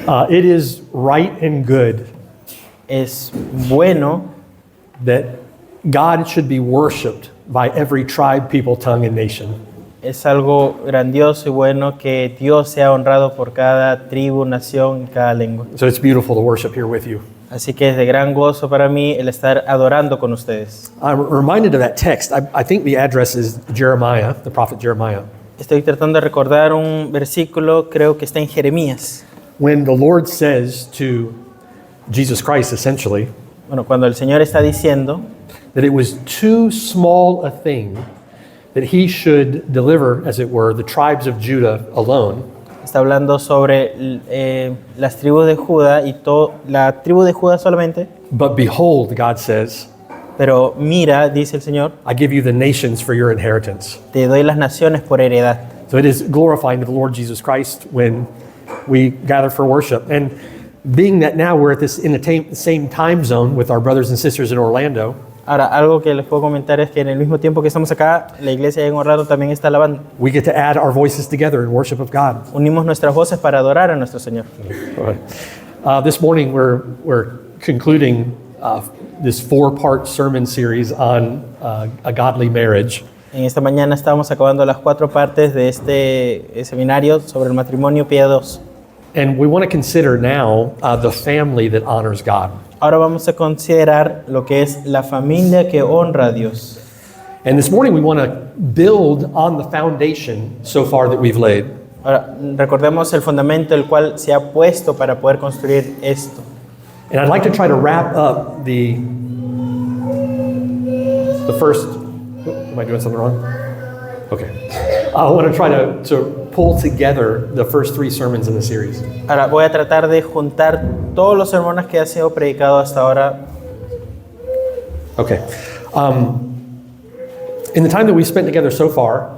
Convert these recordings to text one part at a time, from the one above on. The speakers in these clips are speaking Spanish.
It is right and good Es bueno that God should be worshiped by every tribe, people, tongue, and nation. Es algo grandioso y bueno que Dios sea honrado por cada tribu, nación y cada lengua. So it's beautiful to worship here with you. Así que es de gran gozo para mí el estar adorando con ustedes. I'm reminded of that text. I think the address is Jeremiah, the prophet Jeremiah. Estoy tratando de recordar un versículo, creo que está en Jeremías. When the Lord says to Jesus Christ, essentially, Bueno, cuando el Señor está diciendo that it was too small a thing that he should deliver, as it were, the tribes of Judah alone. está hablando sobre las tribus de Judá y la tribu de Judá solamente. But behold, God says, Pero mira, dice el Señor, I give you the nations for your inheritance. te doy las naciones por heredad. So it is glorifying to the Lord Jesus Christ when we gather for worship. And being that now we're in the same time zone with our brothers and sisters in Orlando, Ahora, algo que les puedo comentar es que en el mismo tiempo que estamos acá, la iglesia en Orlando también está alabando. we get to add our voices together in worship of God. Unimos nuestras voces para adorar a nuestro Señor. This morning we're concluding this 4-part sermon series on a godly marriage. En esta mañana estamos acabando las 4 partes de este seminario sobre el matrimonio piadoso. And we want to consider now the family that honors God. Ahora vamos a considerar lo que es la familia que honra a Dios. And this morning we want to build on the foundation so far that we've laid. Ahora, recordemos el fundamento el cual se ha puesto para poder construir esto. And I'd like to try to wrap up the first. Am I doing something wrong? Okay. I want to try to pull together the first 3 sermons in the series. Ahora voy a tratar de juntar todos los sermones que ha sido predicado hasta ahora. Okay. In the time that we've spent together so far,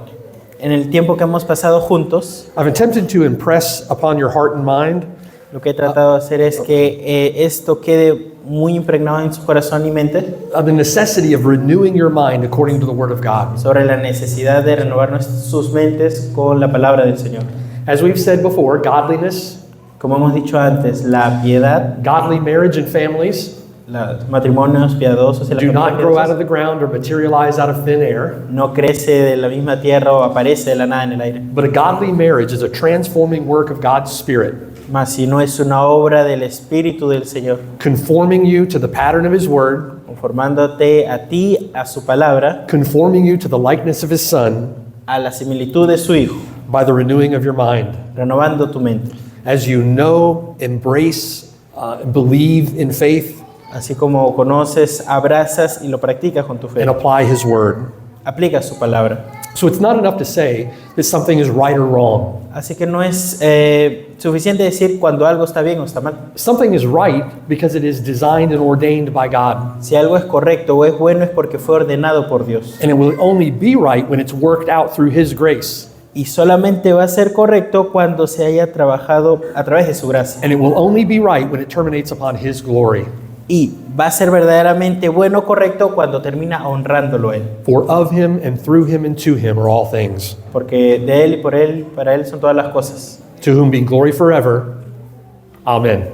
En el tiempo que hemos pasado juntos, I've attempted to impress upon your heart and mind lo que he tratado de hacer es que esto quede muy impregnado en su corazón y mente the necessity of renewing your mind according to the Word of God. sobre la necesidad de renovar sus mentes con la palabra del Señor. As we've said before, godliness, Como hemos dicho antes, la piedad, godly marriage and families los matrimonios piadosos y las do not familias grow out piadosas of the ground or materialize out of thin air, no crece de la misma tierra o aparece de la nada en el aire. but a godly marriage is a transforming work of God's Spirit, Mas si no es una obra del Espíritu del Señor, conforming you to the pattern of His Word, conformándote a ti, a su palabra, conforming you to the likeness of His Son a la similitud de su Hijo, by the renewing of your mind. renovando tu mente. As you know, embrace, believe in faith, Así como conoces, abrazas y lo practicas con tu fe. and apply His Word. Aplica su palabra. So it's not enough to say that something is right or wrong. Así que no es suficiente decir cuando algo está bien o está mal. Something is right because it is designed and ordained by God. Si algo es correcto o es bueno es porque fue ordenado por Dios. And it will only be right when it's worked out through His grace. Y solamente va a ser correcto cuando se haya trabajado a través de su gracia. And it will only be right when it terminates upon His glory. Y va a ser verdaderamente bueno o correcto cuando termina honrándolo a Él. For of Him and through Him and to Him are all things, Porque de Él y por Él, para Él son todas las cosas. to whom be glory forever. Amen.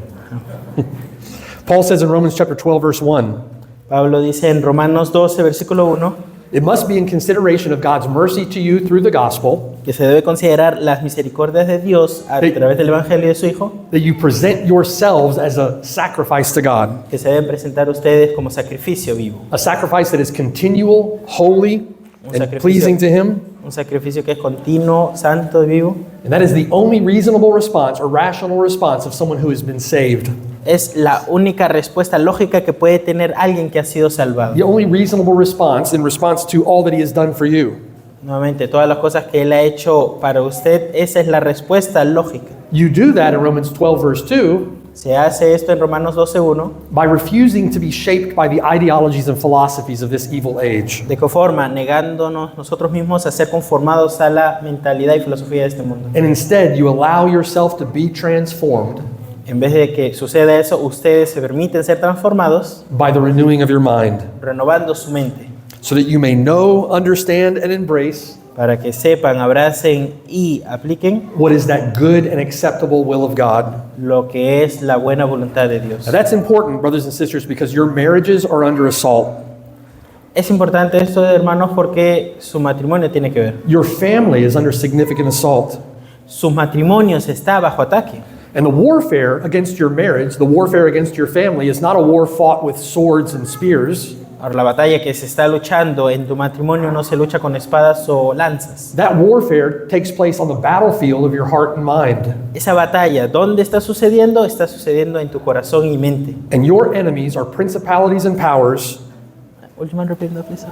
Paul says in Romans chapter 12, verse 1, Pablo dice en Romanos 12, versículo 1, it must be in consideration of God's mercy to you through the gospel que se debe considerar las misericordias de Dios a través del Evangelio de su Hijo, that you present yourselves as a sacrifice to God, que se deben presentar ustedes como sacrificio vivo. a sacrifice that is continual, holy, and sacrificio. pleasing to Him. Un sacrificio que es continuo, santo y vivo. And that is the only reasonable response or rational response of someone who has been saved. Es la única respuesta lógica que puede tener alguien que ha sido salvado. The only reasonable response in response to all that He has done for you. Nuevamente, todas las cosas que Él ha hecho para usted, esa es la respuesta lógica. You do that in Romans 12, verse 2, Se hace esto en Romanos 12:1. by refusing to be shaped by the ideologies and philosophies of this evil age. ¿De qué forma? Negándonos nosotros mismos a ser conformados a la mentalidad y filosofía de este mundo. And instead, you allow yourself to be transformed En vez de que suceda eso, ustedes se permiten ser transformados, by the renewing of your mind, renovando su mente, so that you may know, understand, and embrace para que sepan, abracen y apliquen what is that good and acceptable will of God. lo que es la buena voluntad de Dios. Now that's important, brothers and sisters, because your marriages are under assault. Es importante esto, hermanos, porque su matrimonio tiene que ver. Your family is under significant assault. Su matrimonio está bajo ataque. And the warfare against your marriage, the warfare against your family, is not a war fought with swords and spears. Ahora, la batalla que se está luchando en tu matrimonio no se lucha con espadas o lanzas. That warfare takes place on the battlefield of your heart and mind. Esa batalla, ¿dónde está sucediendo? Está sucediendo en tu corazón y mente. And your enemies are principalities and powers. Última repetiendo, please.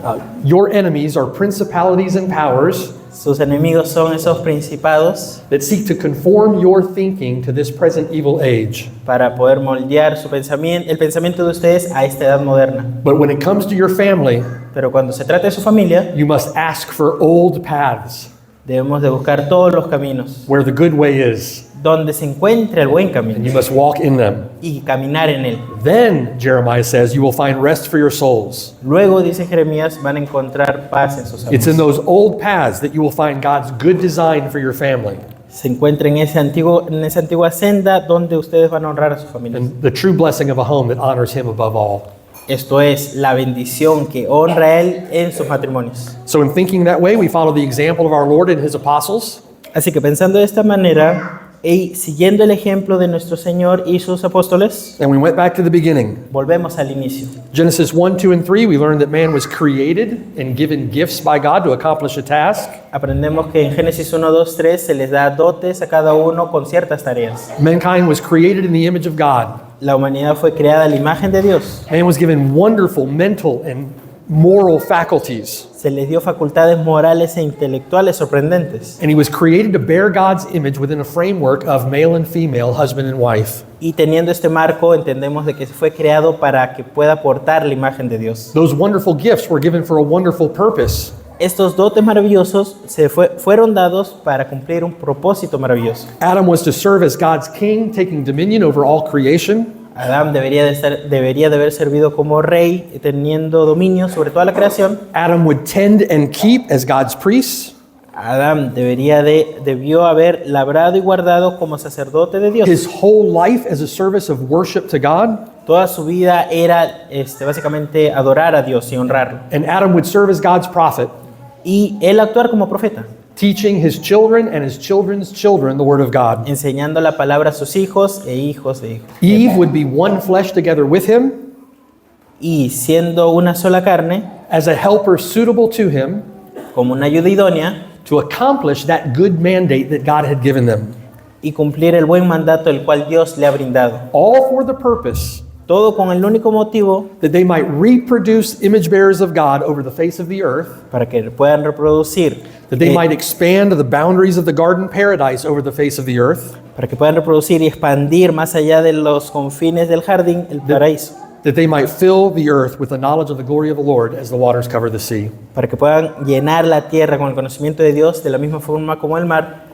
Your enemies are principalities and powers Sus enemigos son esos principados that seek to conform your thinking to this present evil age. para poder moldear su pensamiento, el pensamiento de ustedes a esta edad moderna. But when it comes to your family, Pero cuando se trata de su familia, you must ask for old paths debemos de buscar todos los caminos where the good way is, donde se encuentre el buen and camino you must walk in them. y caminar en él. Then, Jeremiah says, you will find rest for your souls. Luego, dice Jeremías, van a encontrar paz en sus It's in almas. those old paths that you will find God's good design for your family. Se encuentra en esa antigua senda donde ustedes van a honrar a su familia. And the true blessing of a home that honors Him above all. Esto es la bendición que honra a Él en sus matrimonios. So, in thinking that way, we follow the example of our Lord and His apostles. Así que pensando de esta manera y siguiendo el ejemplo de nuestro Señor y sus apóstoles, And we went back to the beginning. volvemos al inicio. Genesis 1, 2, and 3, we learned that man was created and given gifts by God to accomplish a task. Aprendemos que en Génesis 1, 2, 3 se les da dotes a cada uno con ciertas tareas. Mankind was created in the image of God. La humanidad fue creada a la imagen de Dios. Man was given wonderful mental and moral faculties. Se les dio facultades morales e intelectuales sorprendentes. And he was created to bear God's image within a framework of male and female, husband and wife. Y teniendo este marco, entendemos de que fue creado para que pueda portar la imagen de Dios. Those wonderful gifts were given for a wonderful purpose. Estos dotes maravillosos fueron dados para cumplir un propósito maravilloso. Adam was to serve as God's king, taking dominion over all creation. Adán debería de haber servido como rey, teniendo dominio sobre toda la creación. Adam would tend and keep as God's priest. Adán debió haber labrado y guardado como sacerdote de Dios. His whole life as a service of worship to God. Toda su vida era básicamente adorar a Dios y honrarlo. And Adam would serve as God's prophet, Y él actuar como profeta, teaching his children and his children's children the word of God. enseñando la palabra a sus hijos e hijos de hijos. Eve would be one flesh together with him Y siendo una sola carne, as a helper suitable to him como una ayuda idónea, to accomplish that good mandate that God had given them. y cumplir el buen mandato el cual Dios le ha brindado. All for the purpose Todo con el único motivo that they might reproduce image bearers of God over the face of the earth, para que puedan reproducir, that they might expand the boundaries of the garden paradise over the face of the earth, para que puedan reproducir y expandir más allá de los confines del jardín, el paraíso, that they might fill the earth with the knowledge of the glory of the Lord as the waters cover the sea. para que puedan llenar la tierra con el conocimiento de Dios de la misma forma como el mar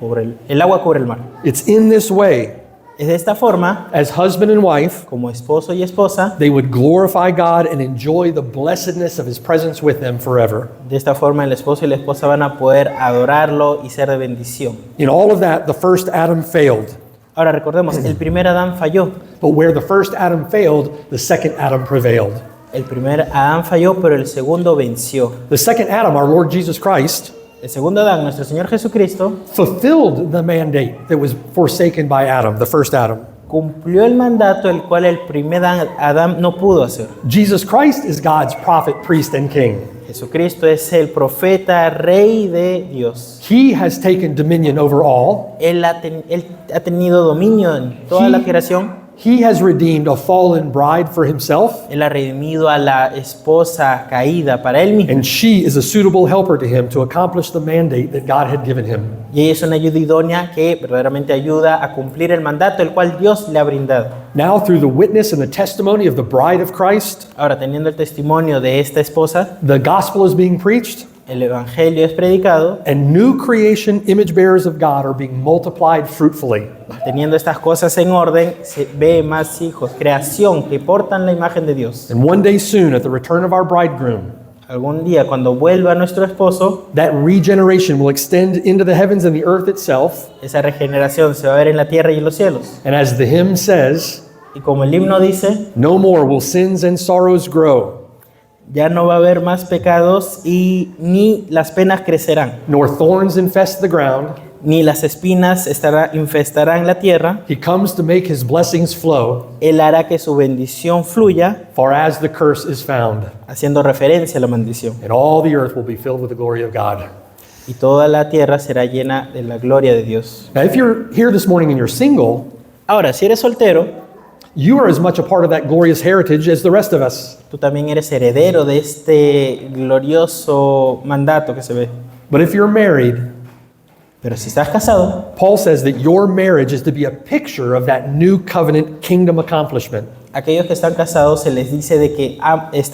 el agua cubre el mar. It's in this way, Es de esta forma, as husband and wife, como esposo y esposa, they would glorify God and enjoy the blessedness of His presence with them forever. de esta forma el esposo y la esposa van a poder adorarlo y ser de bendición. In all of that, the first Adam failed. Ahora recordemos, el primer Adán falló. But where the first Adam failed, the second Adam prevailed. El primer Adán falló, pero el segundo venció. The second Adam, our Lord Jesus Christ, El segundo Adán, nuestro Señor Jesucristo, fulfilled the mandate that was forsaken by Adam, the first Adam. cumplió el mandato el cual el primer Adán no pudo hacer. Jesus Christ is God's prophet, priest, and king. Jesucristo es el profeta, rey de Dios. He has taken dominion over all. Él ha tenido dominio en toda la creación. He has redeemed a fallen bride for himself, Él ha redimido a la esposa caída para él mismo. and she is a suitable helper to him to accomplish the mandate that God had given him. Y ella es una ayuda idónea que verdaderamente ayuda a cumplir el mandato el cual Dios le ha brindado. Now, through the witness and the testimony of the bride of Christ, Ahora, teniendo el testimonio de esta esposa, the gospel is being preached, el evangelio es predicado. and new creation image bearers of God are being multiplied fruitfully. Teniendo estas cosas en orden, se ve más hijos, creación que portan la imagen de Dios. And one day soon, at the return of our bridegroom, Algún día, cuando vuelva nuestro esposo, that regeneration will extend into the heavens and the earth itself. esa regeneración se va a ver en la tierra y en los cielos. And as the hymn says, Y como el himno dice, no more will sins and sorrows grow, ya no va a haber más pecados y ni las penas crecerán, nor thorns infest the ground. ni las espinas infestarán la tierra. He comes to make his blessings flow, Él hará que su bendición fluya, far as the curse is found. haciendo referencia a la maldición. And all the earth will be filled with the glory of God. Y toda la tierra será llena de la gloria de Dios. Now, if you're here this morning and you're single, Ahora, si eres soltero, you are as much a part of that glorious heritage as the rest of us. tú también eres heredero de este glorioso mandato que se ve. But if you're married, Pero si estás casado, Paul says that your marriage is to be a picture of that new covenant kingdom accomplishment. aquellos que están casados se les dice de que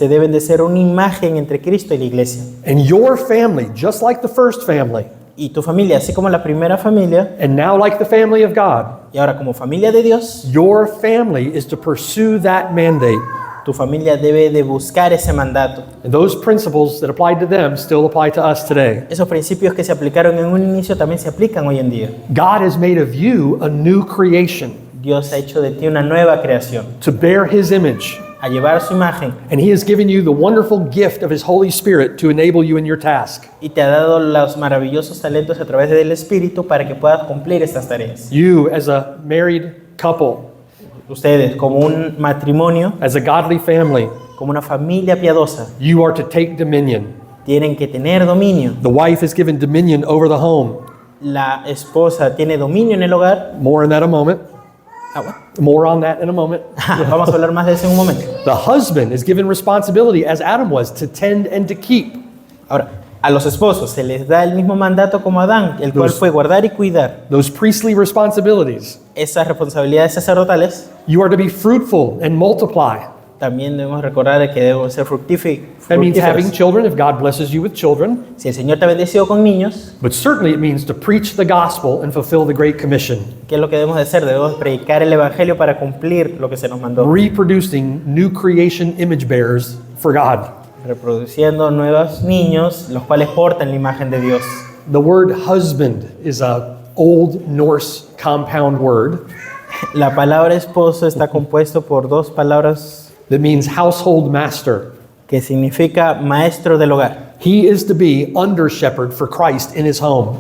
deben de ser una imagen entre Cristo y la iglesia. And your family, just like the first family, Y tu familia, así como la primera familia, and now like the family of God, y ahora como familia de Dios, your family is to pursue that mandate. tu familia debe de buscar ese mandato. And those principles that applied to them still apply to us today. Esos principios que se aplicaron en un inicio también se aplican hoy en día. God has made of you a new creation Dios ha hecho de ti una nueva creación, to bear his image. a llevar su imagen, And he has given you the wonderful gift of his Holy Spirit to enable you in your task. y te ha dado los maravillosos talentos a través del Espíritu para que puedas cumplir estas tareas. You, as a married couple, Ustedes, como un matrimonio, as a godly family, como una familia piadosa, you are to take dominion. tienen que tener dominio. The wife is given dominion over the home. La esposa tiene dominio en el hogar. More on that in a moment. Bueno. More on that in a moment. Vamos a hablar más de eso en un momento. The husband is given responsibility, as Adam was, to tend and to keep. Ahora, a los esposos se les da el mismo mandato como a Adán, el cual fue guardar y cuidar. Those priestly responsibilities. Esas responsabilidades sacerdotales You are to be fruitful and multiply. también debemos recordar que debemos ser That means having fructíferos. children if God blesses you with children. Si el Señor te ha bendecido con niños, But certainly it means to preach the gospel and fulfill the Great Commission, ¿qué es lo que debemos de hacer? Debemos predicar el Evangelio para cumplir lo que se nos mandó, reproducing new creation image bearers for God. reproduciendo nuevos niños, los cuales portan la imagen de Dios. The word husband is a Old Norse compound word La palabra esposo está compuesto por dos palabras that means household master. que significa maestro del hogar. He is to be under shepherd for Christ in his home.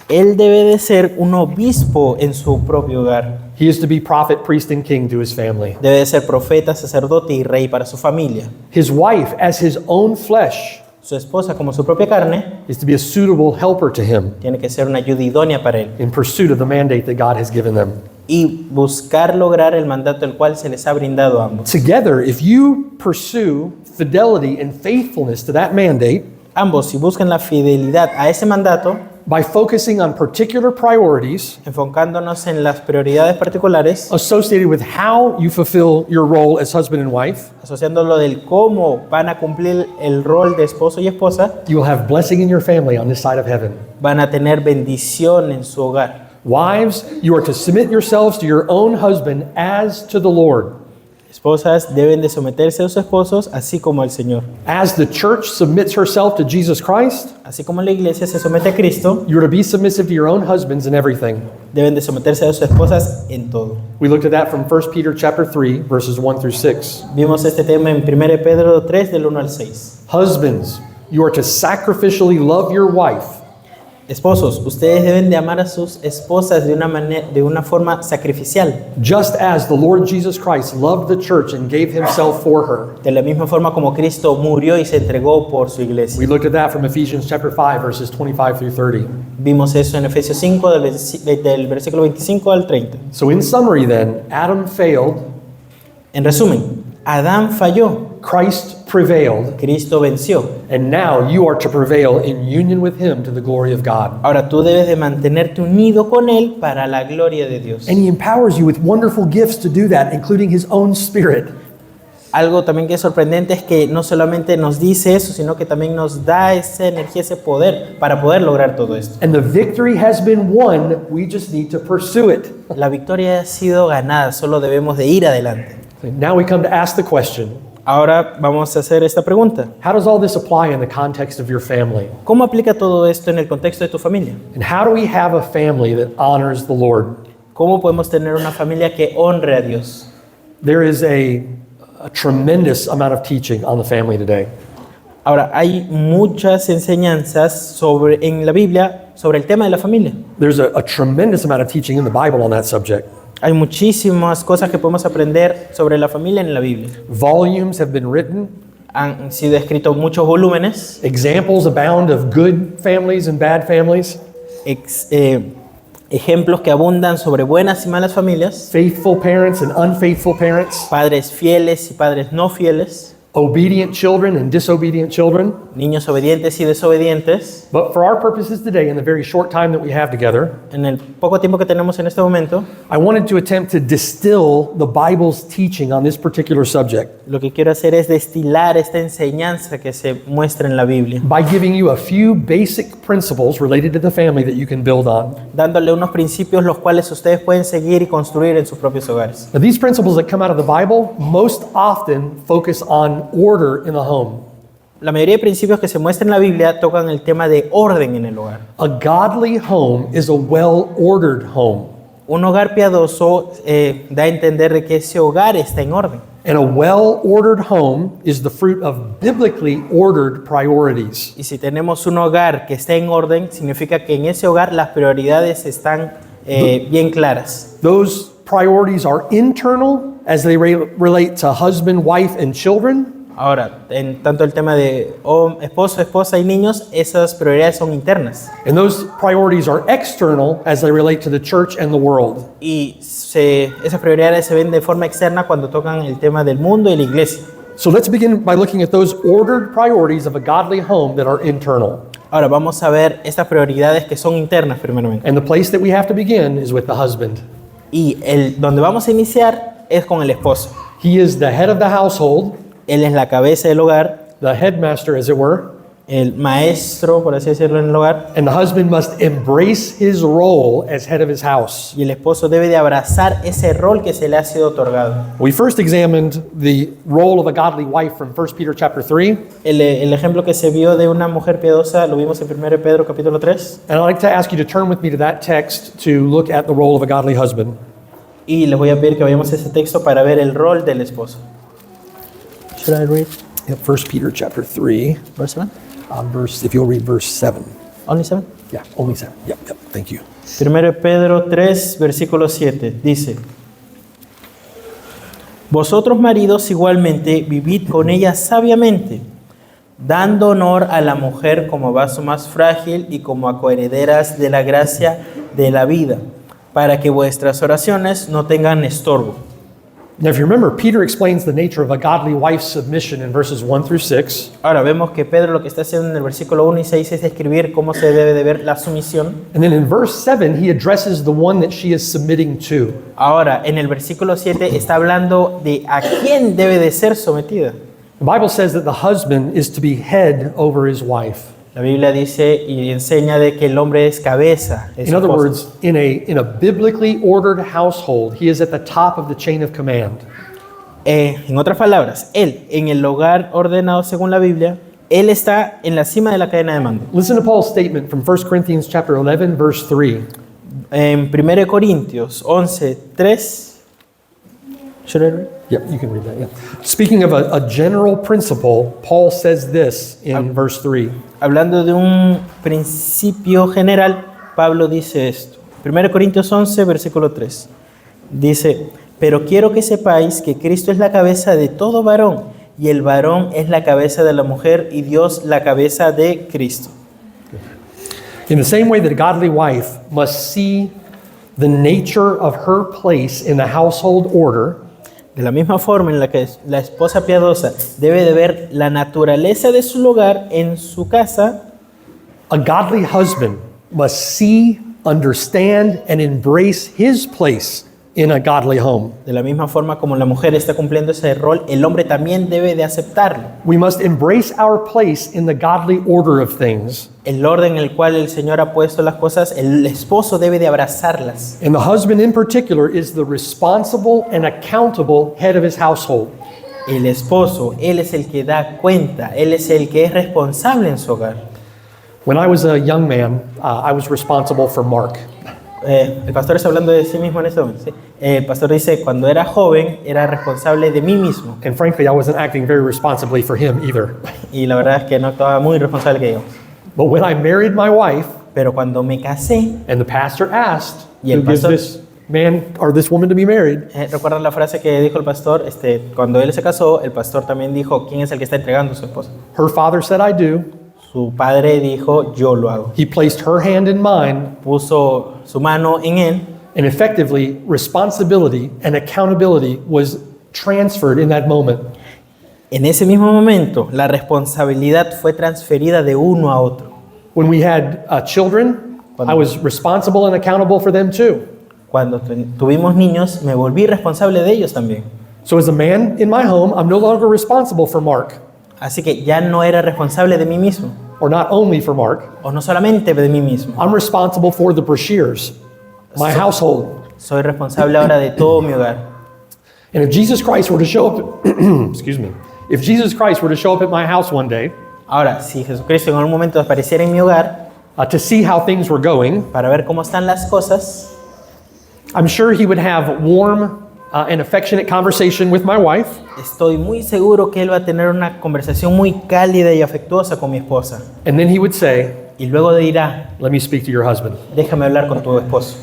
Él debe de ser un obispo en su propio hogar. He is to be prophet, priest, and king to his family. Debe de ser profeta, sacerdote y rey para su familia. His wife, as his own flesh, Su esposa, como su propia carne, is to be a suitable helper to him tiene que ser una ayuda idónea para él in pursuit of the mandate that God has given them. y buscar lograr el mandato el cual se les ha brindado a ambos. Together, if you pursue fidelity and faithfulness to that mandate Ambos, si buscan la fidelidad a ese mandato, by focusing on particular priorities enfocándonos en las prioridades particulares, associated with how you fulfill your role as husband and wife, asociándolo del cómo van a cumplir el rol de esposo y esposa, you will have blessing in your family on this side of heaven. van a tener bendición en su hogar. Wives, you are to submit yourselves to your own husband as to the Lord. Esposas deben de someterse a sus esposos, así como el Señor. As the church submits herself to Jesus Christ, Así como la iglesia se somete a Cristo, you are to be submissive to your own husbands in everything. deben de someterse a sus esposas en todo. We looked at that from 1 Peter chapter 3, verses 1 through 6. Vimos este tema en 1 Pedro 3, del 1 al 6. Husbands, you are to sacrificially love your wife Esposos, ustedes deben de amar a sus esposas de una forma sacrificial, just as the Lord Jesus Christ loved the church and gave himself for her. de la misma forma como Cristo murió y se entregó por su iglesia. We looked at that from Ephesians chapter 5, verses 25 through 30. Vimos eso en Efesios 5, del versículo 25 al 30. So in summary then, Adam failed, En resumen, Adán falló, Christ prevailed, Cristo venció. and now you are to prevail in union with him to the glory of God. Ahora tú debes de mantenerte unido con Él para la gloria de Dios. And he empowers you with wonderful gifts to do that, including his own spirit. Algo también que es sorprendente es que no solamente nos dice eso, sino que también nos da esa energía, ese poder para poder lograr todo esto. And the victory has been won, we just need to pursue it. La victoria ha sido ganada, solo debemos de ir adelante. Now we come to ask the question, Ahora vamos a hacer esta pregunta. How does all this apply in the context of your family? ¿Cómo aplica todo esto en el contexto de tu familia? And how do we have a family that honors the Lord? ¿Cómo podemos tener una familia que honre a Dios? There is a tremendous amount of teaching on the family today. Ahora, hay muchas enseñanzas en la Biblia sobre el tema de la familia. There's a tremendous amount of teaching in the Bible on that subject. Hay muchísimas cosas que podemos aprender sobre la familia en la Biblia. Volumes have been written. Han sido escritos muchos volúmenes, Examples abound of good families and bad families. ejemplos que abundan sobre buenas y malas familias, Faithful parents and unfaithful parents. padres fieles y padres no fieles, Obedient children and disobedient children. niños obedientes y desobedientes. But for our purposes today, in the very short time that we have together, En el poco tiempo que tenemos en este momento, I wanted to attempt to distill the Bible's teaching on this particular subject lo que quiero hacer es destilar esta enseñanza que se muestra en la Biblia, by giving you a few basic principles related to the family that you can build on. dándole unos principios los cuales ustedes pueden seguir y construir en sus propios hogares. Now, these principles that come out of the Bible most often focus on order in the home. La mayoría de principios que se muestran en la Biblia tocan el tema de orden en el hogar. A godly home is a well-ordered home, Un hogar piadoso da a entender de que ese hogar está en orden. and a well-ordered home is the fruit of biblically ordered priorities. Y si tenemos un hogar que está en orden, significa que en ese hogar las prioridades están bien claras. Those priorities are internal as they relate to husband, wife, and children, Ahora, en tanto el tema de esposo, esposa y niños, esas prioridades son internas. and those priorities are external as they relate to the church and the world. Y esas prioridades se ven de forma externa cuando tocan el tema del mundo y la iglesia. So let's begin by looking at those ordered priorities of a godly home that are internal. Ahora vamos a ver estas prioridades que son internas primeramente. And the place that we have to begin is with the husband. Y donde vamos a iniciar es con el esposo. He is the head of the household, Él es la cabeza del hogar, the headmaster, as it were, el maestro, por así decirlo, en el hogar. and the husband must embrace his role as head of his house. Y el esposo debe de abrazar ese rol que se le ha sido otorgado. We first examined the role of a godly wife from 1 Peter chapter 3, El ejemplo que se vio de una mujer piadosa lo vimos en 1 Pedro capítulo 3. and I'd like to ask you to turn with me to that text to look at the role of a godly husband. Y les voy a pedir que vayamos a ese texto para ver el rol del esposo. Should I read Yep, 1 Peter chapter 3, verse 7? if you'll read verse 7. Only 7? Yeah, only 7. Yep, thank you. 1 Pedro 3, versículo 7, dice: Vosotros maridos igualmente vivid con ella sabiamente, dando honor a la mujer como vaso más frágil y como a coherederas de la gracia de la vida, para que vuestras oraciones no tengan estorbo. Now, if you remember, Peter explains the nature of a godly wife's submission in verses 1 through 6. Ahora vemos que Pedro lo que está haciendo en el versículo 1 y 6 es describir cómo se debe de ver la sumisión. And then in verse 7, he addresses the one that she is submitting to. Ahora, en el versículo 7 está hablando de a quién debe de ser sometida. The Bible says that the husband is to be head over his wife. La Biblia dice y enseña de que el hombre es cabeza. de su In other esposa. words, in a biblically ordered household, he is at the top of the chain of command. En otras palabras, él, en el hogar ordenado según la Biblia, él está en la cima de la cadena de mando. Listen to Paul's statement from 1 Corinthians chapter 11, verse 3. En 1 Corintios 11, 3. Should I read? Yep, you can read that, yeah. Speaking of a general principle, Paul says this in verse 3. Hablando de un principio general, Pablo dice esto. 1 Corintios 11, versículo 3. Dice: Pero quiero que sepáis que Cristo es la cabeza de todo varón, y el varón es la cabeza de la mujer, y Dios la cabeza de Cristo. In the same way that a godly wife must see the nature of her place in the household order, De la misma forma en la que la esposa piadosa debe de ver la naturaleza de su lugar en su casa, a godly husband must see, understand, and embrace his place in a godly home. de la misma forma como la mujer está cumpliendo ese rol, el hombre también debe de aceptarlo. We must embrace our place in the godly order of things. El orden en el cual el Señor ha puesto las cosas, el esposo debe de abrazarlas. And the husband in particular is the responsible and accountable head of his household. el esposo, él es el que da cuenta, él es el que es responsable en su hogar. When I was a young man, I was responsible for Mark. El pastor está hablando de sí mismo en este momento. ¿Sí? El pastor dice, cuando era joven, era responsable de mí mismo. And frankly, I wasn't acting very responsibly for him either. Y la verdad es que no actuaba muy responsable que digamos. But when I married my wife, Pero cuando me casé, and the pastor asked, Y el who gives pastor- this man or this woman to be married? ¿recuerdan la frase que dijo el pastor? Cuando él se casó, el pastor también dijo, ¿quién es el que está entregando a su esposa? Her father said, I do. Su padre dijo, yo lo hago. He placed her hand in mine, Puso su mano en él and effectively, responsibility and accountability was transferred in that moment. En ese mismo momento, la responsabilidad fue transferida de uno a otro. When we had children, I was responsible and accountable for them too. Cuando tuvimos niños, me volví responsable de ellos también. So as a man in my home, I'm no longer responsible for Mark, Así que ya no era responsable de mí mismo, or not only for Mark. o no solamente de mí mismo. I'm responsible for the Brashears, my household. Soy responsable ahora de todo mi hogar. And if Jesus Christ were to show up, excuse me, if Jesus Christ were to show up at my house one day Ahora, si Jesucristo en algún momento apareciera en mi hogar to see how things were going, para ver cómo están las cosas, I'm sure he would have warm and affectionate conversation with my wife. estoy muy seguro que él va a tener una conversación muy cálida y afectuosa con mi esposa. And then he would say, Y luego dirá, let me speak to your husband. déjame hablar con tu esposo.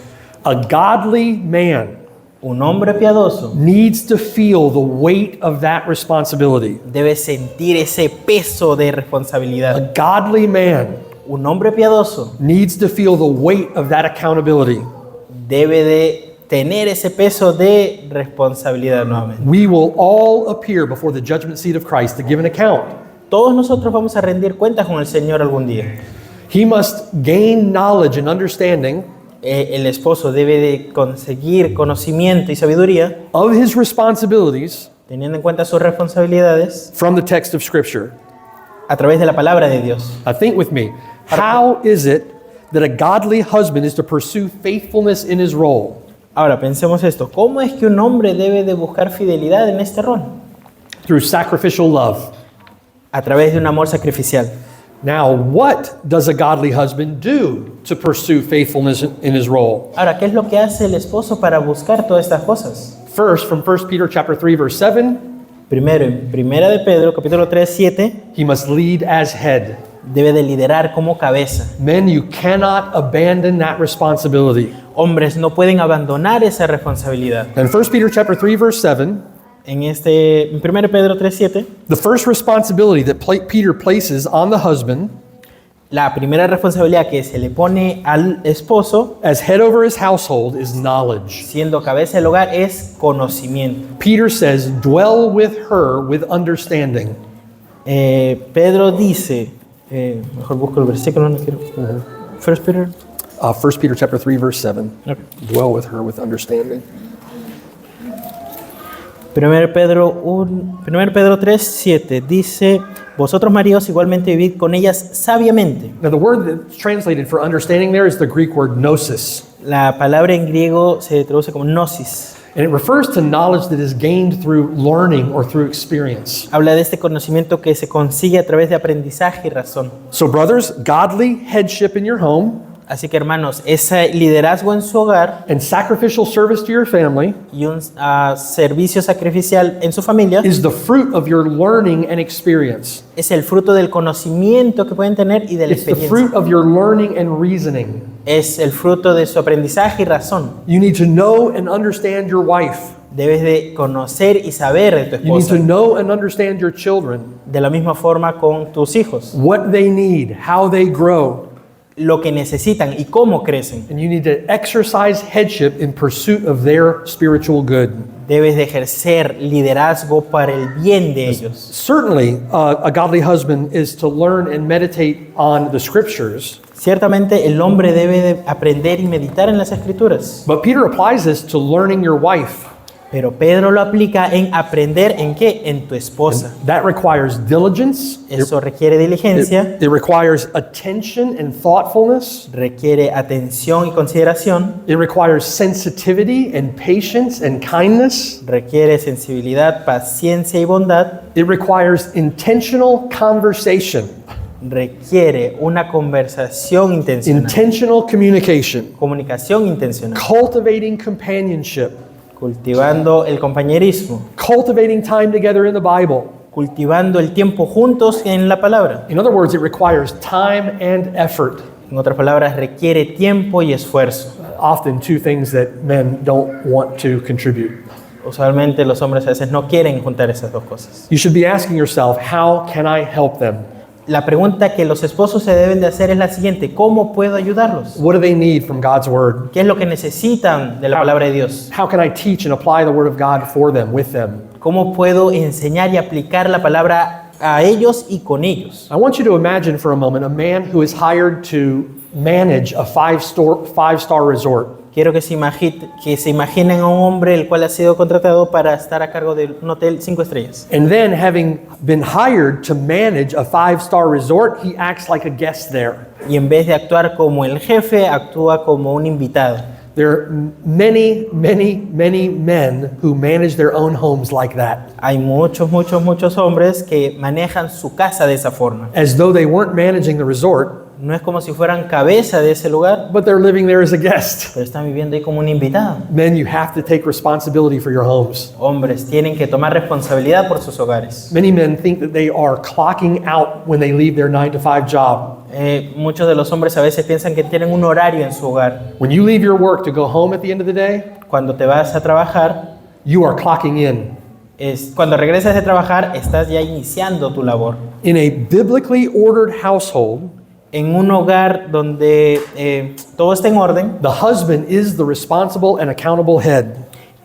A godly man Un hombre piadoso needs to feel the weight of that responsibility. debe sentir ese peso de A responsabilidad. godly man Un hombre piadoso needs to feel the weight of that accountability. debe de tener ese peso de responsabilidad nuevamente. We will all appear before the judgment seat of Christ to give an account. Todos nosotros vamos a rendir cuentas con el Señor algún día. He must gain knowledge and understanding El esposo debe de conseguir conocimiento y sabiduría, of his responsibilities teniendo en cuenta sus responsabilidades, from the text of Scripture. a través de la palabra de Dios. Think with me. How is it that a godly husband is to pursue faithfulness in his role? Ahora, pensemos esto. ¿Cómo es que un hombre debe de buscar fidelidad en este rol? Through sacrificial love. A través de un amor sacrificial. Now, what does a godly husband do to pursue faithfulness in his role? Ahora, ¿qué es lo que hace el esposo para buscar todas estas cosas? First, from 1 Peter chapter 3, verse 7, Primero, en Primera de Pedro, capítulo 3, 7, he must lead as head. debe de liderar como cabeza. Men, you cannot abandon that responsibility. Hombres no pueden abandonar esa responsabilidad. In 1 Peter chapter 3, verse 7, En 1 Pedro 3, 7, the first responsibility that Peter places on the husband la primera responsabilidad que se le pone al esposo, as head over his household is knowledge. siendo cabeza del hogar, es conocimiento. Peter says, dwell with her with understanding. Pedro dice, mejor busco el versículo, no quiero. 1 Peter. 1 Peter chapter 3, verse 7. Okay. Dwell with her with understanding. 1 Pedro 3, 7 dice, vosotros maridos igualmente vivid con ellas sabiamente. Now, the word that's translated for understanding there is the Greek word gnosis. La palabra en griego se traduce como gnosis. And it refers to knowledge that is gained through learning or through experience. Habla de este conocimiento que se consigue a través de aprendizaje y razón. So, brothers, godly headship in your home Así que hermanos, ese liderazgo en su hogar and sacrificial service to your family y un servicio sacrificial en su familia is the fruit of your learning and experience. es el fruto del conocimiento que pueden tener y de la It's the experiencia. fruit of your learning and reasoning. Es el fruto de su aprendizaje y razón. You need to know and understand your wife. Debes de conocer y saber de tu You need to esposa. know and understand your children, De la misma forma con tus hijos. what they need, how they grow. Lo que necesitan y cómo crecen. And you need to exercise headship in pursuit of their spiritual good. Debes de ejercer liderazgo para el bien de ellos. Certainly, a godly husband is to learn and meditate on the scriptures, Ciertamente el hombre debe de aprender y meditar en las escrituras. but Peter applies this to learning your wife. Pero Pedro lo aplica en aprender en qué, en tu esposa. That requires diligence. Eso requiere diligencia, It requires attention and thoughtfulness. requiere atención y consideración, It requires sensitivity and patience and kindness. requiere sensibilidad, paciencia y bondad, It requires intentional conversation, requiere una conversación intencional, intentional communication, comunicación intencional, cultivating companionship, cultivando el compañerismo, cultivating time together in the Bible. cultivando el tiempo juntos en la palabra. In other words, it requires time and effort. En otras palabras, requiere tiempo y esfuerzo. Often two things that men don't want to contribute. Usualmente los hombres a veces no quieren juntar esas dos cosas. You should be asking yourself, how can I help them? La pregunta que los esposos se deben de hacer es la siguiente: ¿cómo puedo ayudarlos? What do they need from God's word? ¿Qué es lo que necesitan de la palabra de Dios? How can I teach and apply the word of God for them, with them? ¿Cómo puedo enseñar y aplicar la palabra a ellos y con ellos? I want you to imagine for a moment a man who is hired to manage a five-star resort. Quiero que se imaginen a un hombre el cual ha sido contratado para estar a cargo de un hotel 5 estrellas. And then, having been hired to manage a five-star resort, he acts like a guest there. Y en vez de actuar como el jefe, actúa como un invitado. There are many men who manage their own homes like that, Hay muchos hombres que manejan su casa de esa forma. as though they weren't managing the resort, No es como si fueran cabeza de ese lugar, but they're living there as a guest. pero están viviendo ahí como un invitado. Men, you have to take responsibility for your homes. Hombres tienen que tomar responsabilidad por sus hogares. Many men think that they are clocking out when they leave their 9-to-5 job. Muchos de los hombres a veces piensan que tienen un horario en su hogar. When you leave your work to go home at the end of the day, Cuando te vas a trabajar, you are clocking in. cuando regresas de trabajar, estás ya iniciando tu labor. In a biblically ordered household, En un hogar donde todo está en orden, the husband is the responsible and accountable head,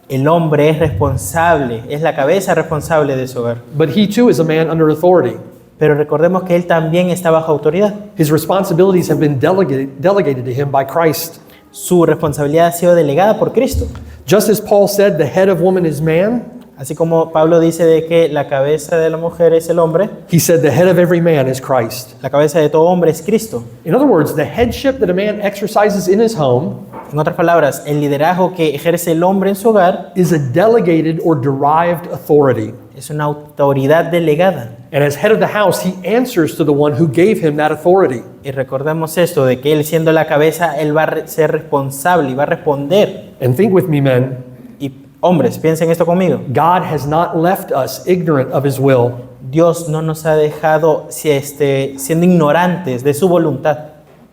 el hombre es responsable, es la cabeza responsable de su hogar. but he too is a man under authority. Pero recordemos que él también está bajo autoridad. His responsibilities have been delegated to him by Christ. Su responsabilidad ha sido delegada por Cristo. Just as Paul said, the head of woman is man, Así como Pablo dice de que la cabeza de la mujer es el hombre, he said the head of every man is Christ. la cabeza de todo hombre es Cristo. In other words, the headship that a man exercises in his home En otras palabras, el liderazgo que ejerce el hombre en su hogar is a delegated or derived authority. es una autoridad delegada. And as head of the house, he answers to the one who gave him that authority. Y recordemos esto, de que él siendo la cabeza, él va a ser responsable y va a responder. And think with me, men, Y hombres, piensen esto conmigo. God has not left us ignorant of his will. Dios no nos ha dejado siendo ignorantes de su voluntad.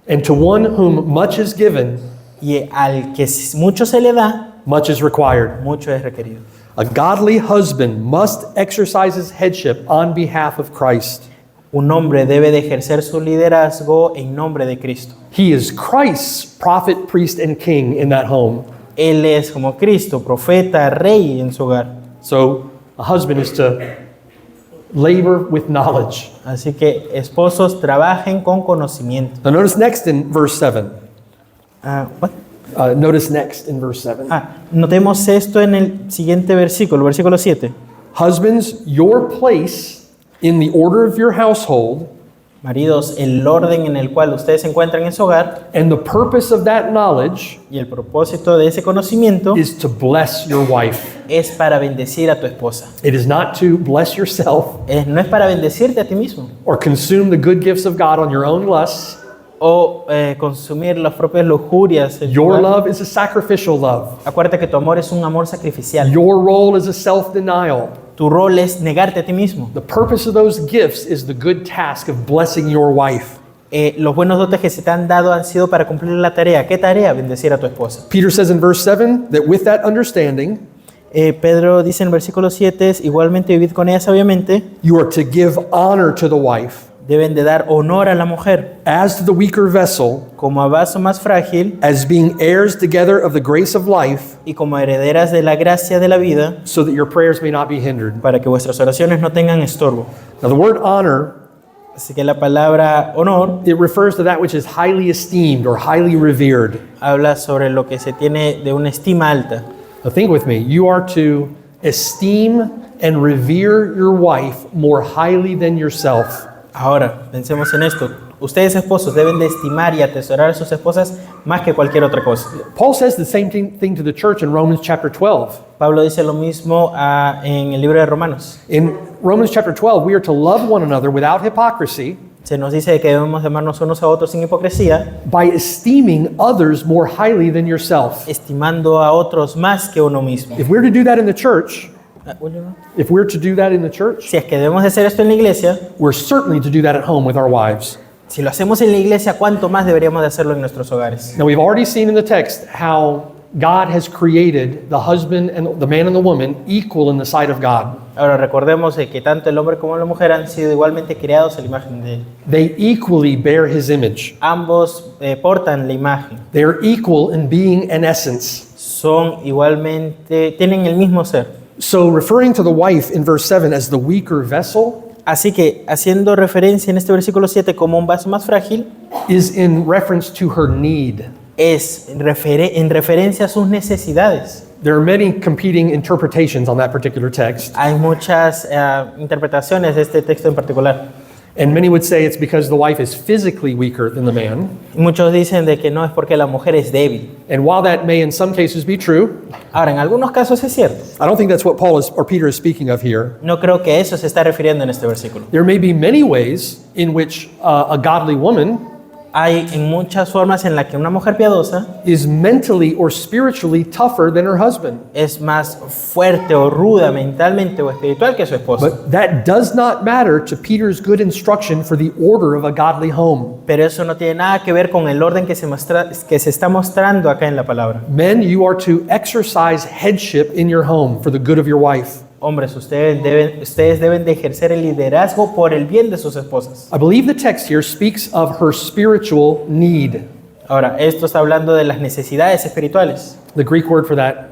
And to one whom much is given, Y al que mucho se le da, much is required. mucho es requerido. A godly husband must exercise his headship on behalf of Christ. Un hombre debe de ejercer su liderazgo en nombre de Cristo. He is Christ's prophet, priest, and king in that home. Él es como Cristo, profeta, rey en su hogar. So a husband is to labor with knowledge. Así que esposos, trabajen con conocimiento. Now notice next in verse 7. What? Notice next in verse 7. Notemos esto en el siguiente versículo, versículo 7. Husbands, your place in the order of your household Maridos, el orden en el cual ustedes se encuentran en su hogar and the purpose of that knowledge y el propósito de ese conocimiento is to bless your wife. es para bendecir a tu esposa. It is not to bless yourself No es para bendecirte a ti mismo or consume the good gifts of God on your own lusts. o consumir las propias lujurias. en tu Your hogar. love is a sacrificial love. Acuérdate que tu amor es un amor sacrificial. Your role is a self-denial. Tu rol es negarte a ti mismo. The purpose of those gifts is the good task of blessing your wife. Los buenos dotes que se te han dado han sido para cumplir la tarea. ¿Qué tarea? Bendecir a tu esposa. Peter says in verse 7 that with that understanding, Pedro dice en el versículo 7, igualmente vivid con ella sabiamente, you are to give honor to the wife deben de dar honor a la mujer as to the weaker vessel, como a vaso más frágil as being heirs together of the grace of life, y como herederas de la gracia de la vida, so that your prayers may not be hindered. para que vuestras oraciones no tengan estorbo. Now the word honor, Así que la palabra honor it refers to that which is highly esteemed or highly revered. habla sobre lo que se tiene de una estima alta. Now think with me. You are to esteem and revere your wife more highly than yourself. Ahora, pensemos en esto. Ustedes esposos deben de estimar y atesorar a sus esposas más que cualquier otra cosa. Paul says the same thing to the church in Romans chapter 12. Pablo dice lo mismo en el libro de Romanos. In Romans chapter 12, we are to love one another without hypocrisy Se nos dice que debemos amarnos unos a otros sin hipocresía, by esteeming others more highly than yourself. estimando a otros más que uno mismo. If we're to do that in the church, Si es que debemos de hacer esto en la iglesia, we're certainly to do that at home with our wives. si lo hacemos en la iglesia, ¿cuánto más deberíamos de hacerlo en nuestros hogares? Now we've already seen in the text how God has created the husband and the man and the woman equal in the sight of God. Ahora recordemos que tanto el hombre como la mujer han sido igualmente creados a la imagen de él. They equally bear his image. Ambos portan la imagen. They are equal in being and essence. Son igualmente, tienen el mismo ser. So referring to the wife in verse 7 as the weaker vessel Así que haciendo referencia en este versículo 7 como un vaso más frágil, is in reference to her need. es en referencia a sus necesidades. There are many competing interpretations on that particular text, Hay muchas interpretaciones de este texto en particular. and many would say it's because the wife is physically weaker than the man. Muchos dicen de que no es porque la mujer es débil. And while that may in some cases be true, Ahora, en algunos casos es cierto. I don't think that's what Paul is or Peter is speaking of here. No creo que eso se está refiriendo en este versículo. There may be many ways in which a godly woman Hay en muchas formas en las que una mujer piadosa is mentally or spiritually tougher than her husband. es más fuerte o ruda mentalmente o espiritual que su esposo. But that does not matter to Peter's good instruction for the order of a godly home. Pero eso no tiene nada que ver con el orden que se está mostrando acá en la palabra. Men, you are to exercise headship in your home for the good of your wife. Hombres, ustedes deben de ejercer el liderazgo por el bien de sus esposas. I believe the text here speaks of her spiritual need. Ahora, esto está hablando de las necesidades espirituales. The Greek word for that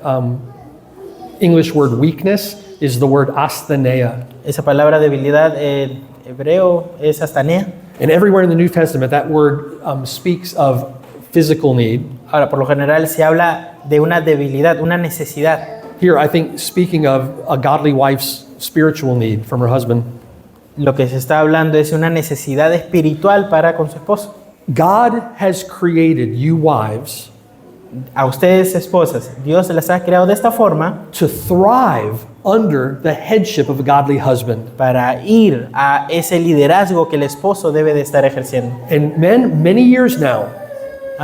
English word weakness is the word asthenia. Esa palabra debilidad en hebreo es astanea. And everywhere in the New Testament, that word speaks of physical need. Ahora, por lo general se habla de una debilidad, una necesidad. Here, I think, speaking of a godly wife's spiritual need from her husband. Lo que se está hablando es una necesidad espiritual para con su esposo. God has created you wives A ustedes, esposas, Dios las ha creado de esta forma to thrive under the headship of a godly husband. para ir a ese liderazgo que el esposo debe de estar ejerciendo. And men, many years now,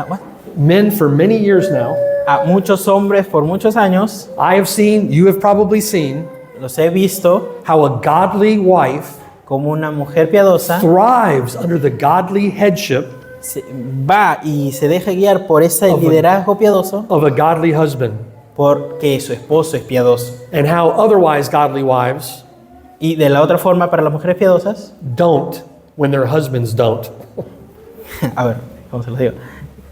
What? men for many years now, A muchos hombres por muchos años I have seen, you have probably seen, los he visto how a godly wife como una mujer piadosa thrives under the godly headship va y se deja guiar por ese liderazgo piadoso of a godly husband, porque su esposo es piadoso. and how otherwise godly wives Y de la otra forma para las mujeres piadosas, don't when their husbands don't. a ver, ¿cómo se los digo?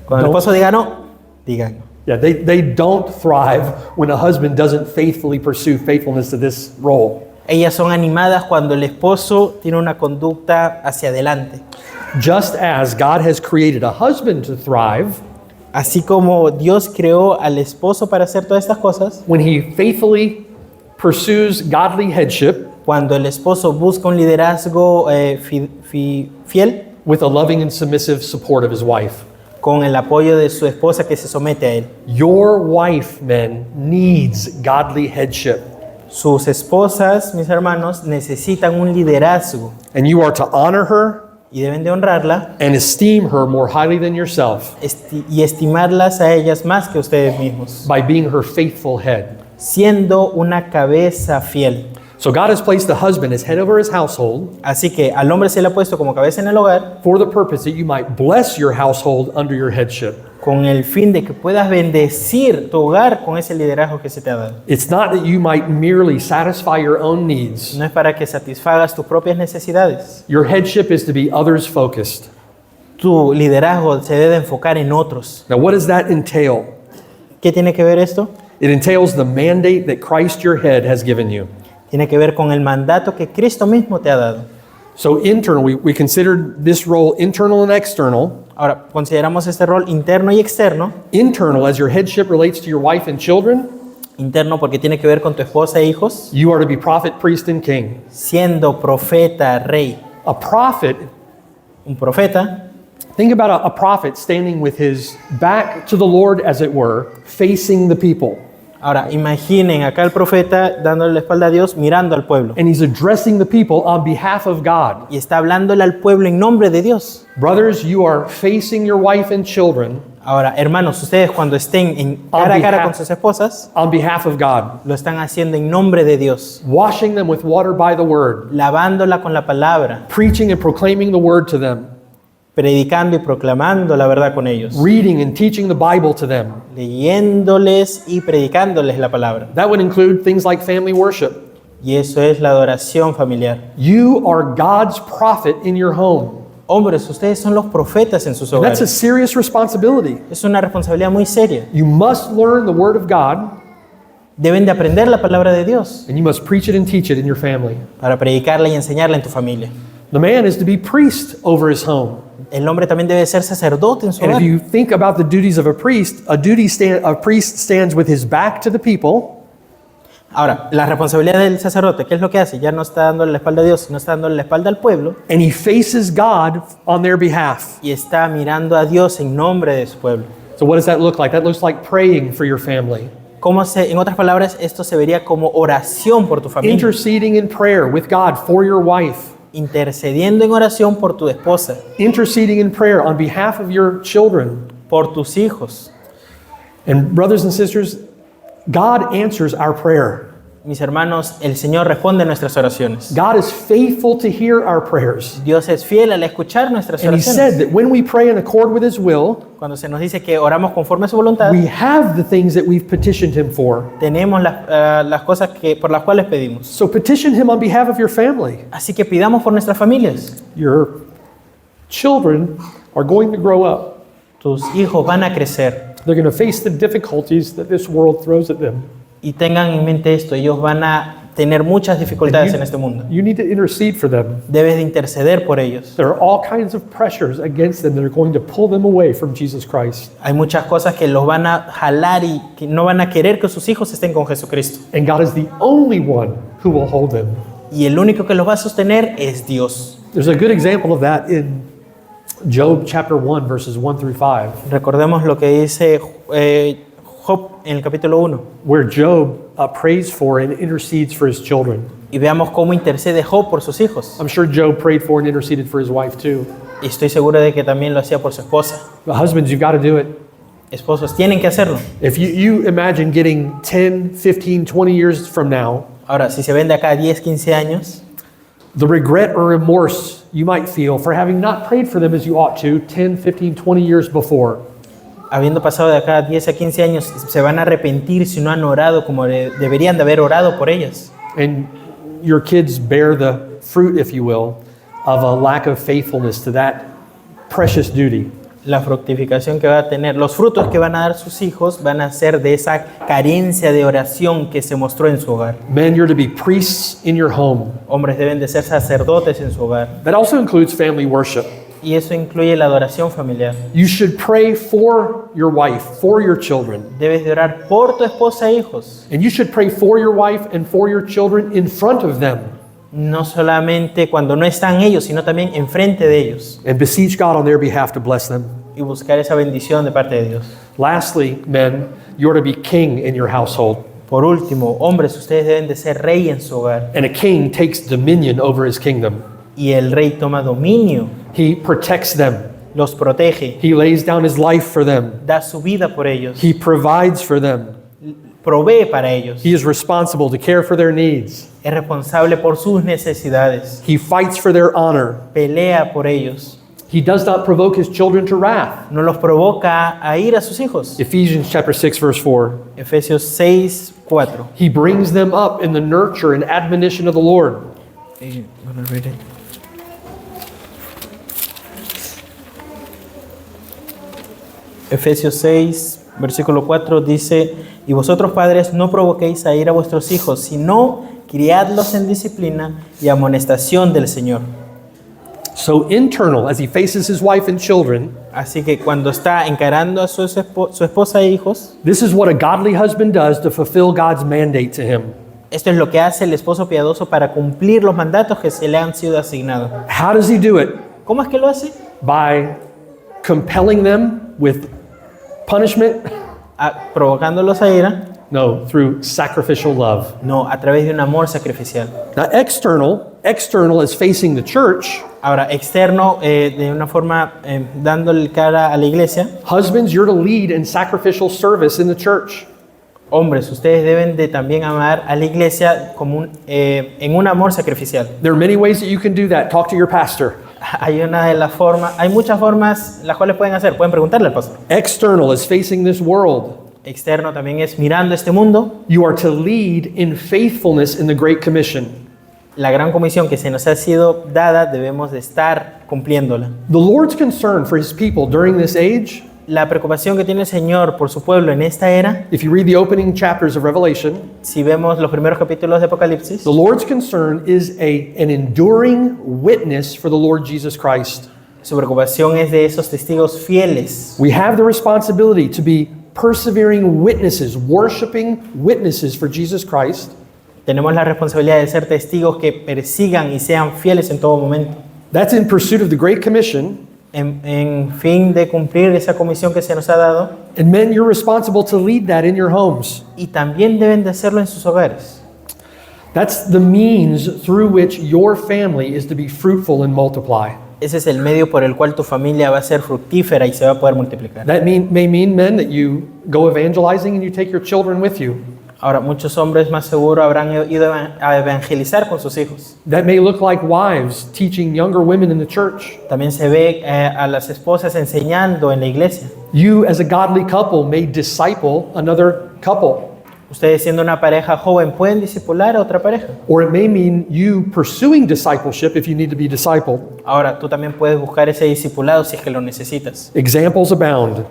Cuando el No. esposo diga no, digan no. Yeah, they don't thrive when a husband doesn't faithfully pursue faithfulness to this role. Ellas son animadas cuando el esposo tiene una conducta hacia adelante. Just as God has created a husband to thrive Así como Dios creó al esposo para hacer todas estas cosas, when he faithfully pursues godly headship cuando el esposo busca un liderazgo fiel, with a loving and submissive support of his wife. con el apoyo de su esposa que se somete a él. Your wife, men, needs godly headship. Sus esposas, mis hermanos, necesitan un liderazgo And you are to honor her y deben de honrarla and esteem her more highly than yourself y estimarlas a ellas más que ustedes mismos, by being her faithful head. siendo una cabeza fiel. So God has placed the husband as head over his household Así que al hombre se le ha puesto como cabeza en el hogar for the purpose that you might bless your household under your headship. con el fin de que puedas bendecir tu hogar con ese liderazgo que se te ha dado. It's not that you might merely satisfy your own needs. No es para que satisfagas tus propias necesidades. Your headship is to be others focused. Tu liderazgo se debe enfocar en otros. Now, what does that entail? ¿Qué tiene que ver esto? It entails the mandate that Christ, your head, has given you. Tiene que ver con el mandato que Cristo mismo te ha dado. So, internal, we considered this role internal and external. Ahora, consideramos este rol interno y externo. Internal, as your headship relates to your wife and children, interno porque tiene que ver con tu esposa e hijos, You are to be prophet, priest, and king. siendo profeta, rey. A prophet, Un profeta, think about a prophet standing with his back to the Lord, as it were, facing the people. ahora imaginen acá el profeta dándole la espalda a Dios, mirando al pueblo. And he's addressing the people on behalf of God. Y está hablándole al pueblo en nombre de Dios. Brothers, you are facing your wife and children Ahora, hermanos, ustedes cuando estén en cara a cara con sus esposas, on behalf of God, lo están haciendo en nombre de Dios, washing them with water by the word, lavándola con la palabra, preaching and proclaiming the word to them, predicando y proclamando la verdad con ellos, reading and teaching the Bible to them. leyéndoles y predicándoles la palabra. That would include things like family worship. Y eso es la adoración familiar. You are God's prophet in your home. Hombres, ustedes son los profetas en sus And that's a hogares. serious responsibility. Es una responsabilidad muy seria. You must learn the word of God, Deben de aprender la palabra de Dios and you must preach it and teach it in your family. para predicarla y enseñarla en tu familia. The man is to be priest over his home. El hombre también debe ser sacerdote en su And if hogar. you think about the duties of a priest, a priest stands with his back to the people, Ahora, la responsabilidad del sacerdote, ¿qué es lo que hace? Ya no está dándole la espalda a Dios, sino está dándole la espalda al pueblo and he faces God on their behalf. y está mirando a Dios en nombre de su pueblo. So what does that look like? That looks like praying for your family, En otras palabras, esto se vería como oración por tu familia, interceding in prayer with God for your wife, intercediendo en oración por tu esposa, interceding in prayer on behalf of your children. por tus hijos. And brothers and sisters, God answers our prayer. Mis hermanos, el Señor responde a nuestras oraciones. God is faithful to hear our prayers. Dios es fiel al escuchar nuestras And he said oraciones. that when we pray in accord with his will, Cuando se nos dice que oramos conforme a su voluntad, we have the things that we've petitioned him for. tenemos las cosas por las cuales pedimos. So petition him on behalf of your family. Así que pidamos por nuestras familias. Your children are going to grow up. Tus hijos van a crecer. They're going to face the difficulties that this world throws at them. Y tengan en mente esto, ellos van a tener muchas dificultades en este mundo. You need to intercede for them. Debes de interceder por ellos. There are all kinds of pressures against them that are going to pull them away from Jesus Christ. Hay muchas cosas que los van a jalar y que no van a querer que sus hijos estén con Jesucristo. And God is the only one who will hold them. Y el único que los va a sostener es Dios. There's a good example of that in Job chapter 1, verses 1 through 5, Recordemos lo que dice Job en el capítulo 1. where Job prays for and intercedes for his children. Y veamos cómo intercede Job por sus hijos. I'm sure Job prayed for and interceded for his wife too. Y estoy seguro de que también lo hacía por su esposa. But husbands, you've got to do it. Esposos tienen que hacerlo. If you imagine getting 10, 15, 20 years from now, Ahora, si se ven de acá a 10, 15 años, the regret or remorse you might feel for having not prayed for them as you ought to 10, 15, 20 years before. habiendo pasado de acá 10 a 15 años, se van a arrepentir si no han orado como deberían de haber orado por ellas. And your kids bear the fruit, if you will, of a lack of faithfulness to that precious duty. La fructificación que va a tener, los frutos que van a dar sus hijos van a ser de esa carencia de oración que se mostró en su hogar. Men, you're to be priests in your home. Hombres deben de ser sacerdotes en su hogar. That also includes family worship. Y eso incluye la adoración familiar. You should pray for your wife, for your children. Debes de orar por tu esposa e hijos. And you should pray for your wife and for your children in front of them. No solamente cuando no están ellos, sino también enfrente de ellos. And beseech God on their behalf to bless them. Y buscar esa bendición de parte de Dios. Lastly, men, you're to be king in your household. Por último, hombres, ustedes deben de ser rey en su hogar. And a king takes dominion over his kingdom. Y el rey toma dominio, He protects them. los protege, He lays down his life for them. da su vida por ellos, He provides for them. provee para ellos, He is responsible to care for their needs. es responsable por sus necesidades, He fights for their honor. pelea por ellos, He does not provoke his children to wrath. no los provoca a ir a sus hijos. Ephesians chapter 6, verse 4. Efesios 6, 4. He brings them up in the nurture and admonition of the Lord. Efesios 6, versículo 4 dice, y vosotros padres no provoquéis a ir a vuestros hijos, sino criadlos en disciplina y amonestación del Señor. So internal, as he faces his wife and children, Así que cuando está encarando a su esposa e hijos, this is what a godly husband does to fulfill God's mandate to him. esto es lo que hace el esposo piadoso para cumplir los mandatos que se le han sido asignados. How does he do it? ¿Cómo es que lo hace? By compelling them with punishment? Provocándolos a ira. No, through sacrificial love. No, a través de un amor sacrificial. Now, external is facing the church. Ahora, externo, de una forma dándole cara a la iglesia. Husbands, you're to lead in sacrificial service in the church. Hombres, ustedes deben de también amar a la iglesia como en un amor sacrificial. There are many ways that you can do that. Talk to your pastor. Hay muchas formas las cuales pueden hacer. Pueden preguntarle al pastor. External is facing this world. Externo también es mirando este mundo. You are to lead in faithfulness in the Great Commission. La gran comisión que se nos ha sido dada debemos de estar cumpliéndola. The Lord's concern for his people during this age, La preocupación que tiene el Señor por su pueblo en esta era, if you read the opening chapters of Revelation, si vemos los primeros capítulos de Apocalipsis, the Lord's concern is an enduring witness for the Lord Jesus Christ. su preocupación es de esos testigos fieles. We have the responsibility to be persevering witnesses, worshiping witnesses for Jesus Christ. Tenemos la responsabilidad de ser testigos que persigan y sean fieles en todo momento. That's in pursuit of the Great Commission. En fin de cumplir esa comisión que se nos ha dado. And men, you're responsible to lead that in your homes. Y también deben de hacerlo en sus hogares. That's the means through which your family is to be fruitful and multiply. Ese es el medio por el cual tu familia va a ser fructífera y se va a poder multiplicar. That may mean, men, that you go evangelizing and you take your children with you. Ahora, muchos hombres más seguro habrán ido a evangelizar con sus hijos. That may look like wives teaching younger women in the church. También se ve a las esposas enseñando en la iglesia. You, as a godly couple, may disciple another couple. Ustedes, siendo una pareja joven, pueden discipular a otra pareja. Or it may mean you pursuing discipleship if you need to be discipled. Ahora, tú también puedes buscar ese discipulado si es que lo necesitas. Examples abound.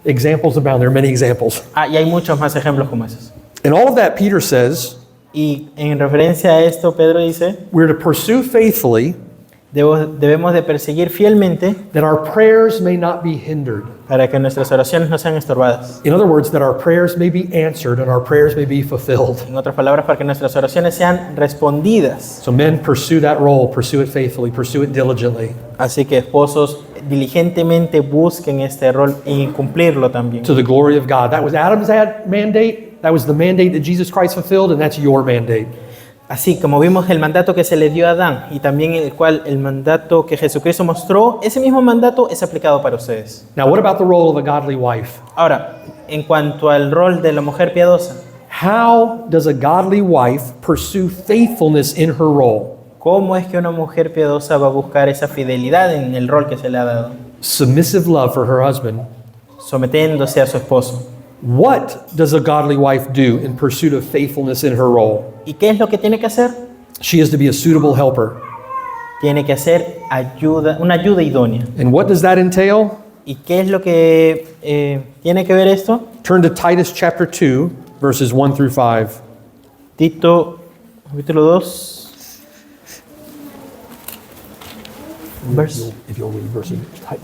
Examples abound. There are many examples. Y hay muchos más ejemplos como esos. And all of that, Peter says, Y en referencia a esto, Pedro dice, we're to pursue faithfully debemos de perseguir fielmente that our prayers may not be hindered. para que nuestras oraciones no sean estorbadas. In other words, that our prayers may be answered and our prayers may be fulfilled. En otras palabras, para que nuestras oraciones sean respondidas. So men, pursue that role, pursue it faithfully, pursue it diligently. Así que esposos, diligentemente busquen este rol y cumplirlo también. To the glory of God. That was Adam's mandate. That was the mandate that Jesus Christ fulfilled, and that's your mandate. Así como vimos el mandato que se le dio a Adán y también el mandato que Jesucristo mostró, ese mismo mandato es aplicado para ustedes. Now, what about the role of a godly wife? Ahora, en cuanto al rol de la mujer piadosa, How does a godly wife pursue faithfulness in her role? ¿cómo es que una mujer piadosa va a buscar esa fidelidad en el rol que se le ha dado? Submissive love for her husband. Sometiéndose a su esposo. What does a godly wife do in pursuit of faithfulness in her role? ¿Y qué es lo que tiene que hacer? She is to be a suitable helper. Tiene que hacer una ayuda idónea. And what does that entail? ¿Y qué es lo que tiene que ver esto? Turn to Titus chapter 2, verses 1 through 5. Tito, capítulo 2. If you'll read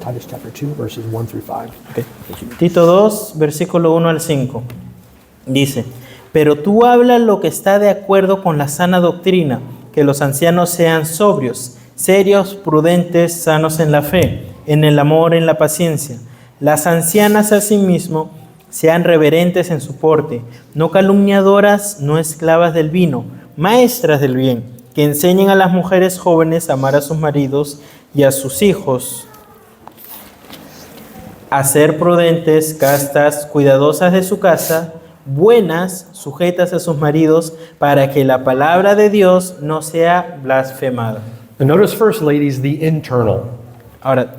Titus chapter 2, verses 1 through 5. Okay. Tito 2, versículo 1 al 5. Dice, pero tú habla lo que está de acuerdo con la sana doctrina, que los ancianos sean sobrios, serios, prudentes, sanos en la fe, en el amor, en la paciencia. Las ancianas asimismo sean reverentes en su porte, no calumniadoras, no esclavas del vino, maestras del bien, que enseñen a las mujeres jóvenes a amar a sus maridos y a sus hijos, a ser prudentes, castas, cuidadosas de su casa, buenas, sujetas a sus maridos, para que la palabra de Dios no sea blasfemada. And notice first, ladies, the internal. Ahora,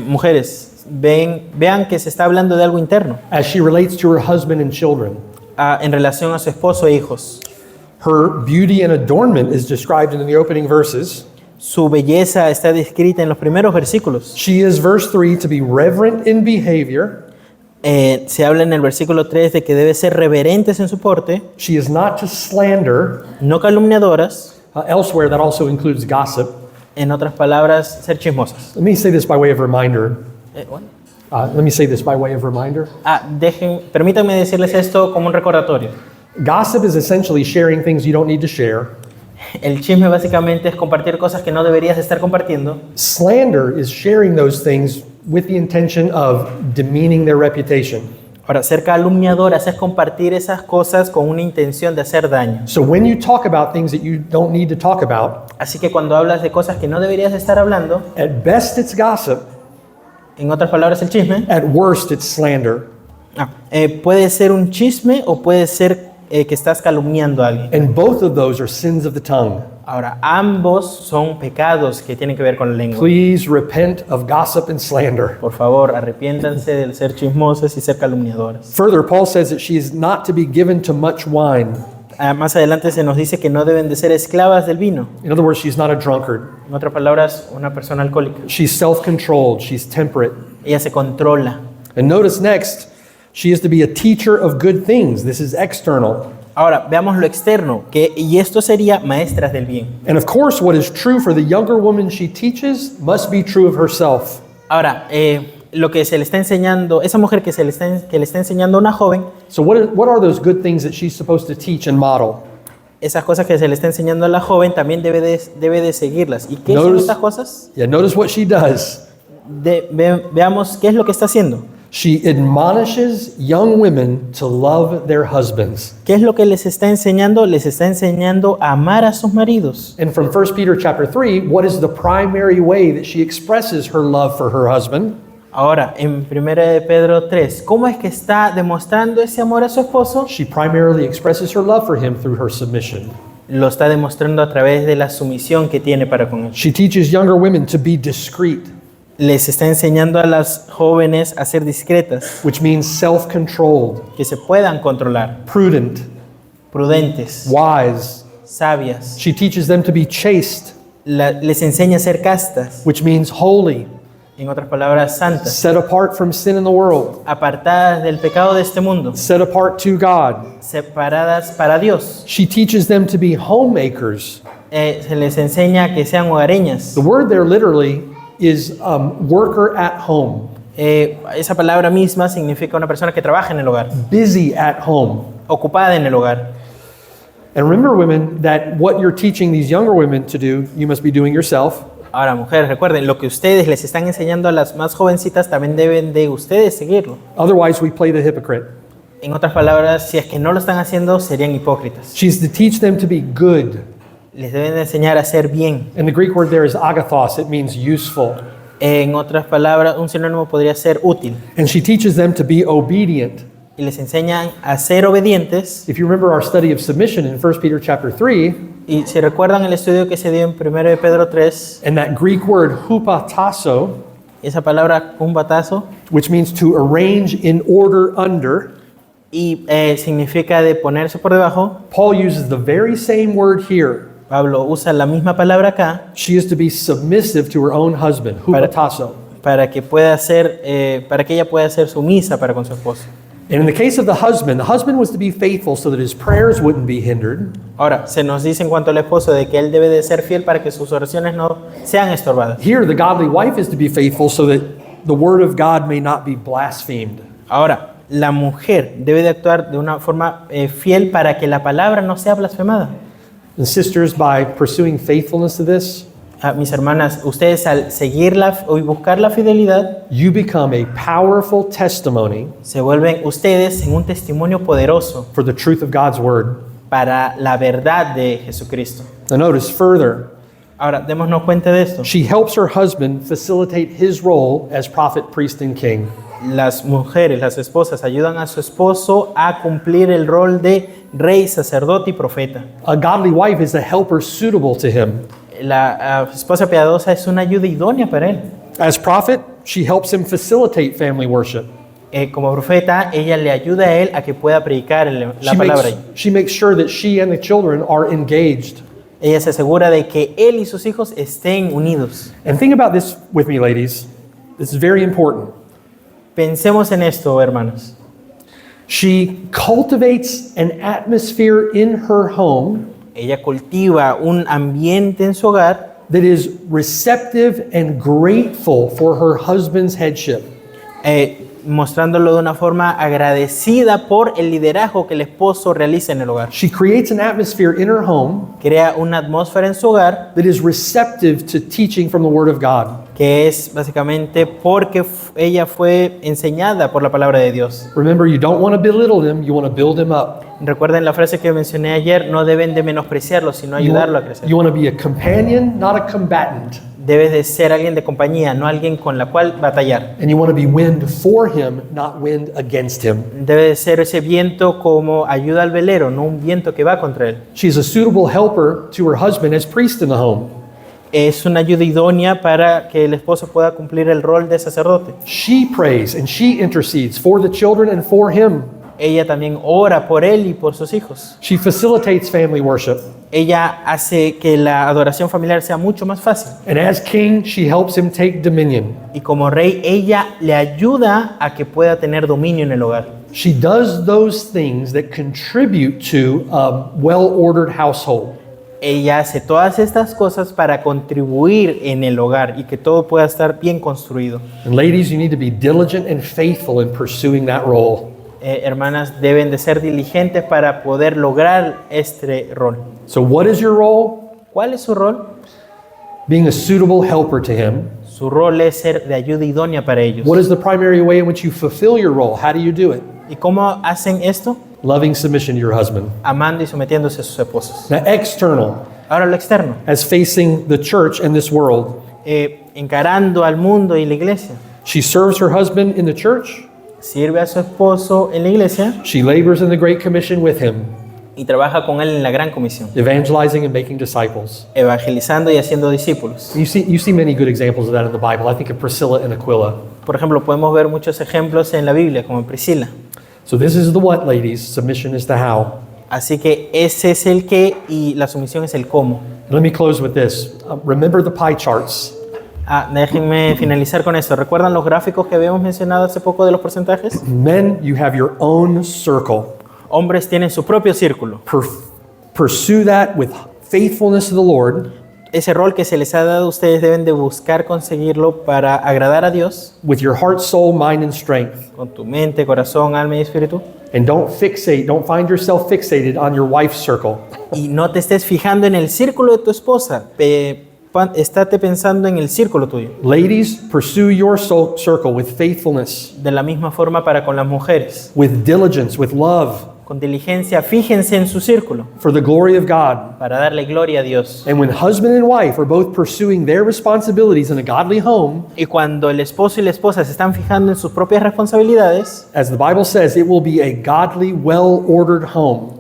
mujeres, vean que se está hablando de algo interno, As she relates to her husband and children. en relación a su esposo e hijos. Her beauty and adornment is described in the opening verses. Su belleza está descrita en los primeros versículos. She is, verse 3, to be reverent in behavior. Se habla en el versículo 3 de que debe ser reverentes en su porte, She is not to slander. no calumniadoras. Elsewhere, that also includes gossip. En otras palabras, ser chismosas. Let me say this by way of reminder. Bueno. Let me say this by way of reminder. Permítanme decirles esto como un recordatorio. Gossip is essentially sharing things you don't need to share. El chisme básicamente es compartir cosas que no deberías estar compartiendo. Slander is sharing those things with the intention of demeaning their reputation. Ahora, ser calumniadoras es compartir esas cosas con una intención de hacer daño. So when you talk about things that you don't need to talk about, Así que cuando hablas de cosas que no deberías estar hablando, at best it's gossip, en otras palabras el chisme, at worst it's slander. puede ser un chisme o puede ser que estás calumniando a alguien. And both of those are sins of the tongue. Ahora, ambos son pecados que tienen que ver con la lengua. Please repent of gossip and slander. Por favor, arrepiéntanse del ser chismosas y ser calumniadoras. Further, Paul says that she is not to be given to much wine. Más adelante se nos dice que no deben de ser esclavas del vino. In other words, she's not a drunkard. En otras palabras, una persona alcohólica. She's self-controlled. She's temperate. Ella se controla. And notice next, she is to be a teacher of good things. This is external. Ahora, veamos lo externo, y esto sería maestras del bien. And of course, what is true for the younger woman she teaches must be true of herself. Ahora, lo que se le está enseñando, esa mujer que le está enseñando a una joven, So what are those good things that she's supposed to teach and model? esas cosas que se le está enseñando a la joven también debe de seguirlas. ¿Y qué son Notice- estas cosas? Yeah, notice what she does. Veamos qué es lo que está haciendo. She admonishes young women to love their husbands. ¿Qué es lo que les está enseñando? Les está enseñando a amar a sus maridos. And from 1 Peter chapter 3, what is the primary way that she expresses her love for her husband? Ahora, en 1 de Pedro 3, ¿cómo es que está demostrando ese amor a su esposo? She primarily expresses her love for him through her submission. Lo está demostrando a través de la sumisión que tiene para con él. She teaches younger women to be discreet, Les está enseñando a las jóvenes a ser discretas, which means self-controlled, que se puedan controlar, prudent, prudentes, wise. sabias. She teaches them to be chaste, Les enseña a ser castas, which means holy, en otras palabras, santas, set apart from sin in the world, apartadas del pecado de este mundo, set apart to God. separadas para Dios. She teaches them to be homemakers. Se les enseña que sean hogareñas. The word there literally is worker at home, Esa palabra misma significa una persona que trabaja en el hogar, busy at home. ocupada en el hogar. And remember, women, that what you're teaching these younger women to do, you must be doing yourself. Ahora, mujeres, recuerden, lo que ustedes les están enseñando a las más jovencitas también deben de ustedes seguirlo. Otherwise, we play the hypocrite. En otras palabras, si es que no lo están haciendo, serían hipócritas. She's to teach them to be good. Les deben de enseñar a hacer bien. And the Greek word there is agathos. It means useful. En otras palabras, un sinónimo podría ser útil. And she teaches them to be obedient. Y les enseñan a ser obedientes. If you remember our study of submission in 1 Peter chapter 3, Y si recuerdan el estudio que se dio en 1 de Pedro 3, and that Greek word hupatasso, esa palabra un batazo, which means to arrange in order under, y significa de ponerse por debajo. Paul uses the very same word here. Pablo usa la misma palabra acá She is to be submissive to her own husband, hupatasso. para que ella pueda ser sumisa para con su esposo. And in the case of the husband was to be faithful so that his prayers wouldn't be hindered. Ahora, se nos dice en cuanto al esposo de que él debe de ser fiel para que sus oraciones no sean estorbadas. Here, the godly wife is to be faithful so that the word of God may not be blasphemed. Ahora, la mujer debe de actuar de una forma fiel para que la palabra no sea blasfemada. And sisters, by pursuing faithfulness to this, Mis hermanas, ustedes al seguirla y buscar la fidelidad, you become a powerful testimony se vuelven ustedes en un testimonio poderoso for the truth of God's word. para la verdad de Jesucristo. Now notice further, Ahora, démonos cuenta de esto. she helps her husband facilitate his role as prophet, priest, and king. Las mujeres, las esposas, ayudan a su esposo a cumplir el rol de rey, sacerdote y profeta. A godly wife is a helper suitable to him. La esposa piadosa es una ayuda idónea para él. As prophet, she helps him facilitate family worship. Como profeta, ella le ayuda a él a que pueda predicar la palabra. She makes sure that she and the children are engaged. Ella se asegura de que él y sus hijos estén unidos. And think about this with me, ladies. This is very important. Pensemos en esto, hermanos. She cultivates an atmosphere in her home Ella cultiva un ambiente en su hogar that is receptive and grateful for her husband's headship. Mostrándolo de una forma agradecida por el liderazgo que el esposo realiza en el hogar. She creates an atmosphere in her home Crea una atmósfera en su hogar that is receptive to teaching from the Word of God. que es básicamente porque ella fue enseñada por la palabra de Dios. Remember, you don't want to belittle them, you want to build them up. Recuerden la frase que mencioné ayer, no deben de menospreciarlo, sino ayudarlo a crecer. You want to be a companion, not a combatant. Debes de ser alguien de compañía, no alguien con la cual batallar. And you want to be wind for him, not wind against him. Debe de ser ese viento como ayuda al velero, no un viento que va contra él. She's a suitable helper to her husband as priest in the home. Es una ayuda idónea para que el esposo pueda cumplir el rol de sacerdote. She prays and she intercedes for the children and for him. Ella también ora por él y por sus hijos. She facilitates family worship. Ella hace que la adoración familiar sea mucho más fácil. And as king, she helps him take dominion. Y como rey, ella le ayuda a que pueda tener dominio en el hogar. She does those things that contribute to a well-ordered household. Ella hace todas estas cosas para contribuir en el hogar y que todo pueda estar bien construido. And ladies, you need to be diligent and faithful in pursuing that role. Hermanas, deben de ser diligentes para poder lograr este rol. So what is your role? ¿Cuál es su rol? Being a suitable helper to him. Su rol es ser de ayuda idónea para ellos. What is the primary way in which you fulfill your role? How do you do it? ¿Y cómo hacen esto? Loving submission to your husband. Amando y sometiéndose a sus esposos. Now, external, Ahora lo externo, as facing the church and this world. encarando al mundo y la iglesia. She serves her husband in the church. Sirve a su esposo en la iglesia She labors in the Great Commission with him, y trabaja con él en la gran comisión, evangelizing and making disciples. evangelizando y haciendo discípulos. You see many good examples of that in the Bible. I think of Priscilla and Aquila. Por ejemplo, podemos ver muchos ejemplos en la Biblia, como en Priscila. So this is the what, ladies. Submission is the how. Así que ese es el qué y la sumisión es el cómo. Let me close with this. Remember the pie charts. Déjenme finalizar con esto. ¿Recuerdan los gráficos que habíamos mencionado hace poco de los porcentajes? Men, you have your own circle. Hombres tienen su propio círculo. Pursue that with faithfulness to the Lord, Ese rol que se les ha dado, ustedes deben de buscar conseguirlo para agradar a Dios with your heart, soul, mind, and strength. con tu mente, corazón, alma y espíritu. And don't find yourself fixated on your wife's circle. Y no te estés fijando en el círculo de tu esposa. Estate pensando en el círculo tuyo. Ladies, pursue your circle with faithfulness, De la misma forma para con las mujeres. with diligence, with love, Con diligencia, fíjense en su círculo for the glory of God. para darle gloria a Dios. And when husband and wife are both pursuing their responsibilities in a godly home, Y cuando el esposo y la esposa se están fijando en sus propias responsabilidades, as the Bible says, it will be a godly, well-ordered home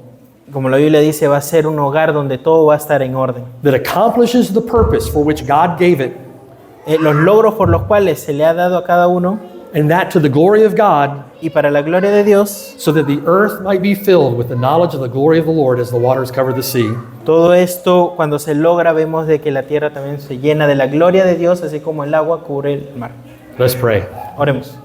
como la Biblia dice, va a ser un hogar donde todo va a estar en orden. that accomplishes the purpose for which God gave it, Los logros por los cuales se le ha dado a cada uno and that to the glory of God, y para la gloria de Dios, so that the earth might be filled with the knowledge of the glory of the Lord as the waters cover the sea. todo esto cuando se logra vemos de que la tierra también se llena de la gloria de Dios, así como el agua cubre el mar. Let's pray. Oremos.